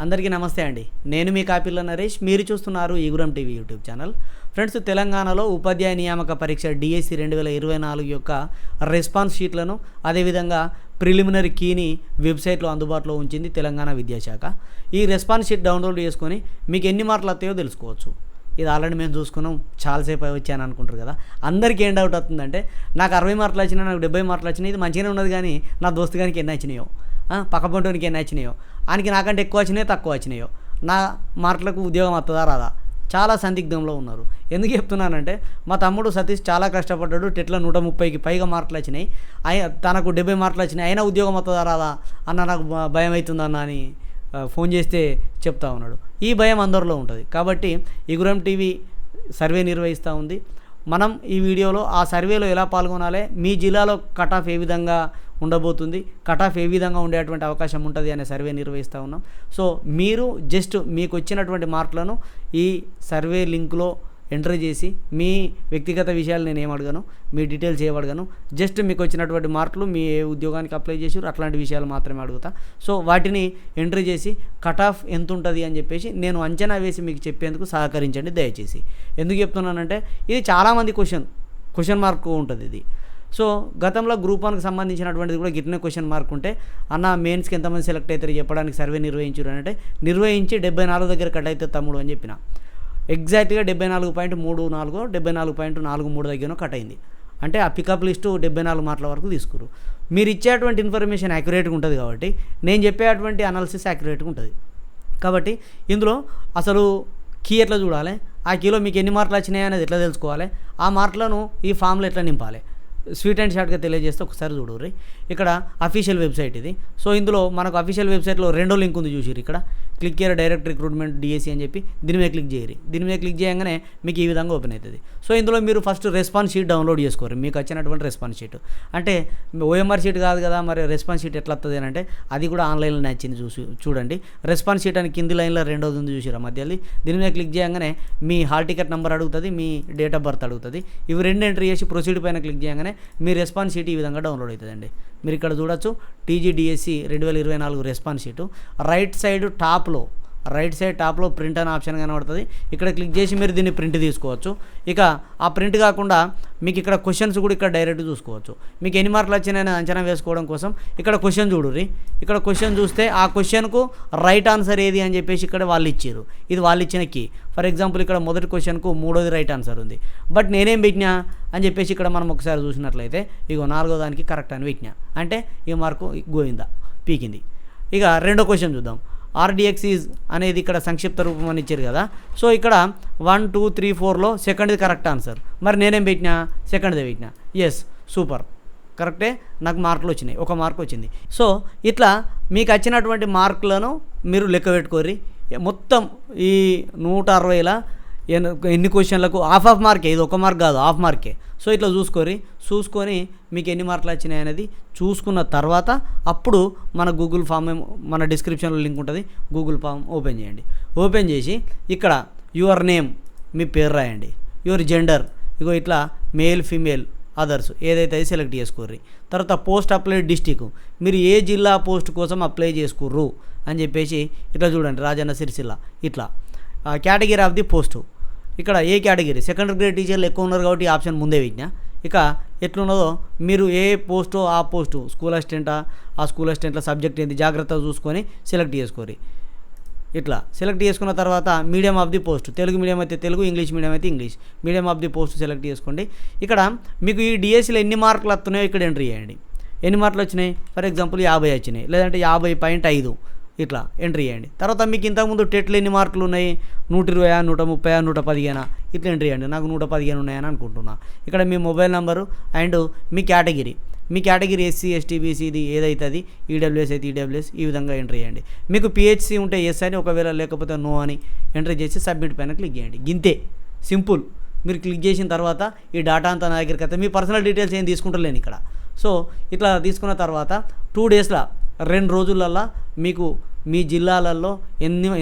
అందరికీ నమస్తే అండి. నేను మీ కాపిల్ల నరేష్. మీరు చూస్తున్నారు ఈగురం టీవీ యూట్యూబ్ ఛానల్. ఫ్రెండ్స్, తెలంగాణలో ఉపాధ్యాయ నియామక పరీక్ష డిఎస్సి 2024 యొక్క రెస్పాన్స్ షీట్లను అదేవిధంగా ప్రిలిమినరీ కీని వెబ్సైట్లో అందుబాటులో ఉంచింది తెలంగాణ విద్యాశాఖ. ఈ రెస్పాన్స్ షీట్ డౌన్లోడ్ చేసుకొని మీకు ఎన్ని మార్కులు వస్తాయో తెలుసుకోవచ్చు. ఇది ఆల్రెడీ మేము చూసుకున్నాం, చాలాసేపు వచ్చాను అనుకుంటారు కదా. అందరికీ ఏం డౌట్ అవుతుందంటే, నాకు 60 మార్కులు వచ్చినాయి, నాకు 70 మార్కులు వచ్చినాయి, ఇది మంచిగానే ఉన్నది, కానీ నా దోస్తు గారికి ఎన్ని వచ్చినాయో, పక్క పొంటోనికి ఎన్ని వచ్చినాయో, ఆయనకి నాకంటే ఎక్కువ వచ్చినాయో తక్కువ వచ్చినాయో, నా మార్కులకు ఉద్యోగం వస్తుందా రాదా, చాలా సందిగ్ధంలో ఉన్నారు. ఎందుకు చెప్తున్నానంటే, మా తమ్ముడు సతీష్ చాలా కష్టపడ్డాడు, టెట్లో 130కి పైగా మార్కులు వచ్చినాయి, తనకు 70 మార్కులు వచ్చినాయి, అయినా ఉద్యోగం వస్తుందా రాదా అన్న, నాకు భయం అవుతుందన్న అని ఫోన్ చేస్తే చెప్తా ఉన్నాడు. ఈ భయం అందరిలో ఉంటుంది. కాబట్టి ఈగురం టీవీ సర్వే నిర్వహిస్తూ ఉంది. మనం ఈ వీడియోలో ఆ సర్వేలో ఎలా పాల్గొనాలి, మీ జిల్లాలో కట్ ఆఫ్ ఏ విధంగా ఉండబోతుంది, కట్ ఆఫ్ ఏ విధంగా ఉండేటువంటి అవకాశం ఉంటుంది అనే సర్వే నిర్వహిస్తూ ఉన్నాం. సో మీరు జస్ట్ మీకు వచ్చినటువంటి మార్కులను ఈ సర్వే లింక్లో ఎంటర్ చేసి, మీ వ్యక్తిగత విషయాలు నేను ఏమడగను, మీ డీటెయిల్స్ ఏమడగను, జస్ట్ మీకు వచ్చినటువంటి మార్కులు, మీ ఏ ఉద్యోగానికి అప్లై చేసారు అట్లాంటి విషయాలు మాత్రమే అడుగుతా. సో వాటిని ఎంట్రీ చేసి కట్ ఆఫ్ ఎంత ఉంటుంది అని చెప్పేసి నేను అంచనా వేసి మీకు చెప్పేందుకు సహకరించండి దయచేసి. ఎందుకు చెప్తున్నానంటే, ఇది చాలామంది క్వశ్చన్ మార్క్ ఉంటుంది ఇది. సో గతంలో గ్రూప్ 1కి సంబంధించినటువంటిది కూడా గిట్నే క్వశ్చన్ మార్క్ ఉంటే, అన్న మెయిన్స్కి ఎంతమంది సెలెక్ట్ అవుతారు చెప్పడానికి సర్వే నిర్వహించారు అని అంటే, నిర్వహించి 74 దగ్గర కట్ అవుతుంది తమ్ముడు అని చెప్పిన. ఎగ్జాక్ట్గా 74.34 74.43 దగ్గర కట్ అయింది. అంటే ఆ పికప్ లిస్టు 74 మార్కుల వరకు తీసుకురు. మీరు ఇచ్చేటువంటి ఇన్ఫర్మేషన్ యాక్యురేట్గా ఉంటుంది కాబట్టి, నేను చెప్పేటువంటి అనాలిసిస్ యాక్యురేట్గా ఉంటుంది. కాబట్టి ఇందులో అసలు కీ ఎట్లా చూడాలి, ఆ కీలో మీకు ఎన్ని మార్కులు వచ్చినాయి అనేది ఎట్లా తెలుసుకోవాలి, ఆ మార్కులను ఈ ఫామ్లో ఎట్లా నింపాలి, స్వీట్ అండ్ షార్ట్గా తెలియజేస్తే ఒకసారి చూడరు. ఇక్కడ అఫీషియల్ వెబ్సైట్ ఇది. సో ఇందులో మనకు అఫీషియల్ వెబ్సైట్లో రెండో లింక్ ఉంది చూసిరు, ఇక్కడ క్లిక్ చేయరు డైరెక్ట్ రిక్రూట్మెంట్ డిఎస్సి అని చెప్పి, దీని మీద క్లిక్ చేయరు. దీని మీద క్లిక్ చేయగానే మీకు ఈ విధంగా ఓపెన్ అవుతుంది. సో ఇందులో మీరు ఫస్ట్ రెస్పాన్స్ షీట్ డౌన్లోడ్ చేసుకోరు, మీకు వచ్చినటువంటి రెస్పాన్స్ షీట్. అంటే ఓఎంఆర్ షీట్ కాదు కదా, మరి రెస్పాన్స్ షీట్ ఎట్లా వస్తుంది అని అంటే, అది కూడా ఆన్లైన్లో నచ్చింది చూడండి. రెస్పాన్స్ షీట్ అని కింది లైన్లో రెండోది ఉంది చూసిరా మధ్యలో, దీని మీద క్లిక్ చేయగానే మీ హాల్ టికెట్ నెంబర్ అడుగుతుంది, మీ డేట్ ఆఫ్ బర్త్ అడుగుతుంది. ఇవి రెండు ఎంట్రీ చేసి ప్రొసీడ్ పైన క్లిక్ చేయగానే మీ రెస్పాన్స్ షీట్ ఈ విధంగా డౌన్లోడ్ అవుతుందండి. మీరు ఇక్కడ చూడొచ్చు, TGDSC 2024 response sheet. Right side టాప్లో ప్రింట్ అనే ఆప్షన్ కనబడుతుంది. ఇక్కడ క్లిక్ చేసి మీరు దీన్ని ప్రింట్ తీసుకోవచ్చు. ఇక ఆ ప్రింట్ కాకుండా మీకు ఇక్కడ క్వశ్చన్స్ కూడా ఇక్కడ డైరెక్ట్ చూసుకోవచ్చు. మీకు ఎన్ని మార్కులు వచ్చినాయని అంచనా వేసుకోవడం కోసం ఇక్కడ క్వశ్చన్ చూడుర్రి. ఇక్కడ క్వశ్చన్ చూస్తే ఆ క్వశ్చన్కు రైట్ ఆన్సర్ ఏది అని చెప్పేసి ఇక్కడ వాళ్ళు ఇచ్చారు. ఇది వాళ్ళు ఇచ్చిన కీ. ఫర్ ఎగ్జాంపుల్ ఇక్కడ మొదటి క్వశ్చన్కు 3వ రైట్ ఆన్సర్ ఉంది, బట్ నేనేం పెట్టినా అని చెప్పేసి ఇక్కడ మనం ఒకసారి చూసినట్లయితే, ఇగో 4వ దానికి కరెక్ట్ అని పెట్టినా, అంటే ఈ మార్కు గోయిందా పీకింది. ఇక రెండో క్వశ్చన్ చూద్దాం. ఆర్డిఎక్స్ ఈజ్ అనేది ఇక్కడ సంక్షిప్త రూపం అని ఇచ్చారు కదా. సో ఇక్కడ 1, 2, 3, 4లో సెకండ్ది కరెక్ట్ ఆన్సర్. మరి నేనేం పెట్టినా, సెకండ్దే పెట్టినా. ఎస్, సూపర్, కరెక్టే, నాకు మార్కులు వచ్చినాయి, 1 మార్క్ వచ్చింది. సో ఇట్లా మీకు వచ్చినటువంటి మార్కులను మీరు లెక్క పెట్టుకోర్రి. మొత్తం ఈ 160లో ఎన్ని క్వశ్చన్లకు హాఫ్ మార్కే, ఇది 1 మార్క్ కాదు, హాఫ్ మార్కే. సో ఇట్లా చూసుకొని మీకు ఎన్ని మార్కులు వచ్చినాయి అనేది చూసుకున్న తర్వాత అప్పుడు మన గూగుల్ ఫామ్, మన డిస్క్రిప్షన్లో లింక్ ఉంటుంది, గూగుల్ ఫామ్ ఓపెన్ చేయండి. ఓపెన్ చేసి ఇక్కడ యువర్ నేమ్, మీ పేరు రాయండి. యువర్ జెండర్, ఇగో ఇట్లా మేల్, ఫీమేల్, అదర్స్ ఏదైతే అది సెలెక్ట్ చేసుకోర్రి. తర్వాత పోస్ట్ అప్లైడ్ డిస్టిక్, మీరు ఏ జిల్లా పోస్ట్ కోసం అప్లై చేసుకుర్రు అని చెప్పేసి ఇట్లా చూడండి, రాజన్న సిరిసిల్ల. ఇట్లా కేటగిరీ ఆఫ్ ది పోస్టు, ఇక్కడ ఏ కేటగిరీ, సెకండరీ గ్రేడ్ టీచర్లు ఎక్కువ ఉన్నారు కాబట్టి ఈ ఆప్షన్ ముందే పెట్టినా. ఇక ఎట్లున్నదో మీరు ఏ పోస్టో ఆ పోస్టు, స్కూల్ అసిస్టెంటా, ఆ స్కూల్ అసిస్టెంట్ల సబ్జెక్ట్ ఏంటి జాగ్రత్తగా చూసుకొని సెలెక్ట్ చేసుకోరి. ఇట్లా సెలెక్ట్ చేసుకున్న తర్వాత medium of the post, Telugu medium అయితే తెలుగు, ఇంగ్లీష్ మీడియం అయితే English, medium of the post select చేసుకోండి. ఇక్కడ మీకు ఈ డిఎస్సిలో ఎన్ని మార్కులు వస్తున్నాయో ఇక్కడ ఎంట్రీ చేయండి. ఎన్ని మార్కులు వచ్చినాయి, ఫర్ ఎగ్జాంపుల్ 50 వచ్చినాయి, లేదంటే 50.5 ఇట్లా ఎంట్రీ చేయండి. తర్వాత మీకు ఇంతకుముందు టెట్లో ఎన్ని మార్కులు ఉన్నాయి, 120, 130, 115 ఇట్లా ఎంట్రీ చేయండి. నాకు 115 ఉన్నాయని అనుకుంటున్నా. ఇక్కడ మీ మొబైల్ నెంబరు అండ్ మీ కేటగిరీ ఎస్సీ, ఎస్టీ, బీసీది ఏదైతే అది, ఈడబ్ల్యూఎస్ అయితే ఈడబ్ల్యూఎస్, ఈ విధంగా ఎంట్రీ చేయండి. మీకు పిహెచ్సి ఉంటే ఎస్ అని, ఒకవేళ లేకపోతే నో అని ఎంట్రీ చేసి సబ్మిట్ పైన క్లిక్ చేయండి. గింతే, సింపుల్. మీరు క్లిక్ చేసిన తర్వాత ఈ డేటా అంతా నా దగ్గరికి వస్తే, మీ పర్సనల్ డీటెయిల్స్ ఏం తీసుకుంటలేను ఇక్కడ. సో ఇట్లా తీసుకున్న తర్వాత 2 డేస్లో, 2 రోజులల్లో మీకు మీ జిల్లాలలో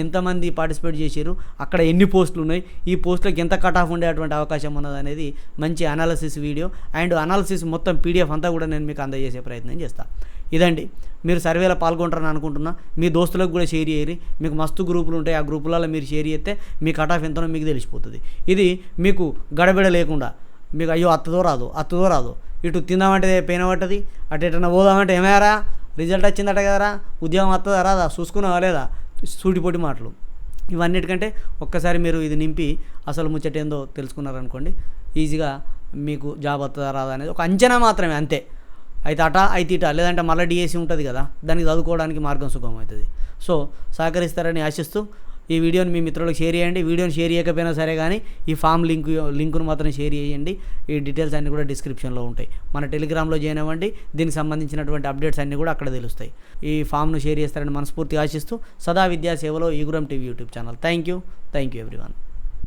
ఎంతమంది పార్టిసిపేట్ చేశారు, అక్కడ ఎన్ని పోస్టులు ఉన్నాయి, ఈ పోస్టులకు ఎంత కట్ ఆఫ్ ఉండేటువంటి అవకాశం ఉన్నది అనేది మంచి అనాలిసిస్ వీడియో అండ్ అనాలిసిస్ మొత్తం పీడిఎఫ్ అంతా కూడా నేను మీకు అందజేసే ప్రయత్నం చేస్తాను. ఇదండి, మీరు సర్వేలో పాల్గొంటారని అనుకుంటున్నా. మీ దోస్తులకు కూడా షేర్ చేయరి. మీకు మస్తు గ్రూపులు ఉంటాయి, ఆ గ్రూపులలో మీరు షేర్ చేస్తే మీ కట్ ఆఫ్ ఎంతనో మీకు తెలిసిపోతుంది. ఇది మీకు గడబిడ లేకుండా మీకు అయ్యో అత్తదో రాదో ఇటు తిందామంటే పెయిన్ పట్టది, అటు ఎటన్నా పోదామంటే ఏమయ్యారా రిజల్ట్ వచ్చిందట కదరా, ఉద్యోగం వస్తుందా రాదా, చూసుకున్నావా లేదా, సూటిపోటి మాటలు. ఇవన్నిటికంటే ఒక్కసారి మీరు ఇది నింపి అసలు ముచ్చట ఏందో తెలుసుకున్నారనుకోండి, ఈజీగా మీకు జాబ్ వస్తుందా రాదా అనేది ఒక అంచనా మాత్రమే, అంతే. అయితే అటా అయితే ఇటా, లేదంటే మళ్ళీ డిఎస్సి ఉంటుంది కదా, దానికి చదువుకోవడానికి మార్గం సుగమం అవుతుంది. సో సహకరిస్తారని ఆశిస్తూ ఈ వీడియోని మీ మిత్రులకు షేర్ చేయండి. వీడియోని షేర్ చేయకపోయినా సరే కానీ ఈ ఫామ్ లింకును మాత్రం షేర్ చేయండి. ఈ డీటెయిల్స్ అన్నీ కూడా డిస్క్రిప్షన్లో ఉంటాయి. మన టెలిగ్రామ్లో జాయిన్ అవ్వండి, దీనికి సంబంధించినటువంటి అప్డేట్స్ అన్నీ కూడా అక్కడ తెలుస్తాయి. ఈ ఫామ్ను షేర్ చేస్తారని మనస్ఫూర్తిగా ఆశిస్తూ సదా విద్యా సేవలో ఈగురం TV YouTube channel. Thank you everyone.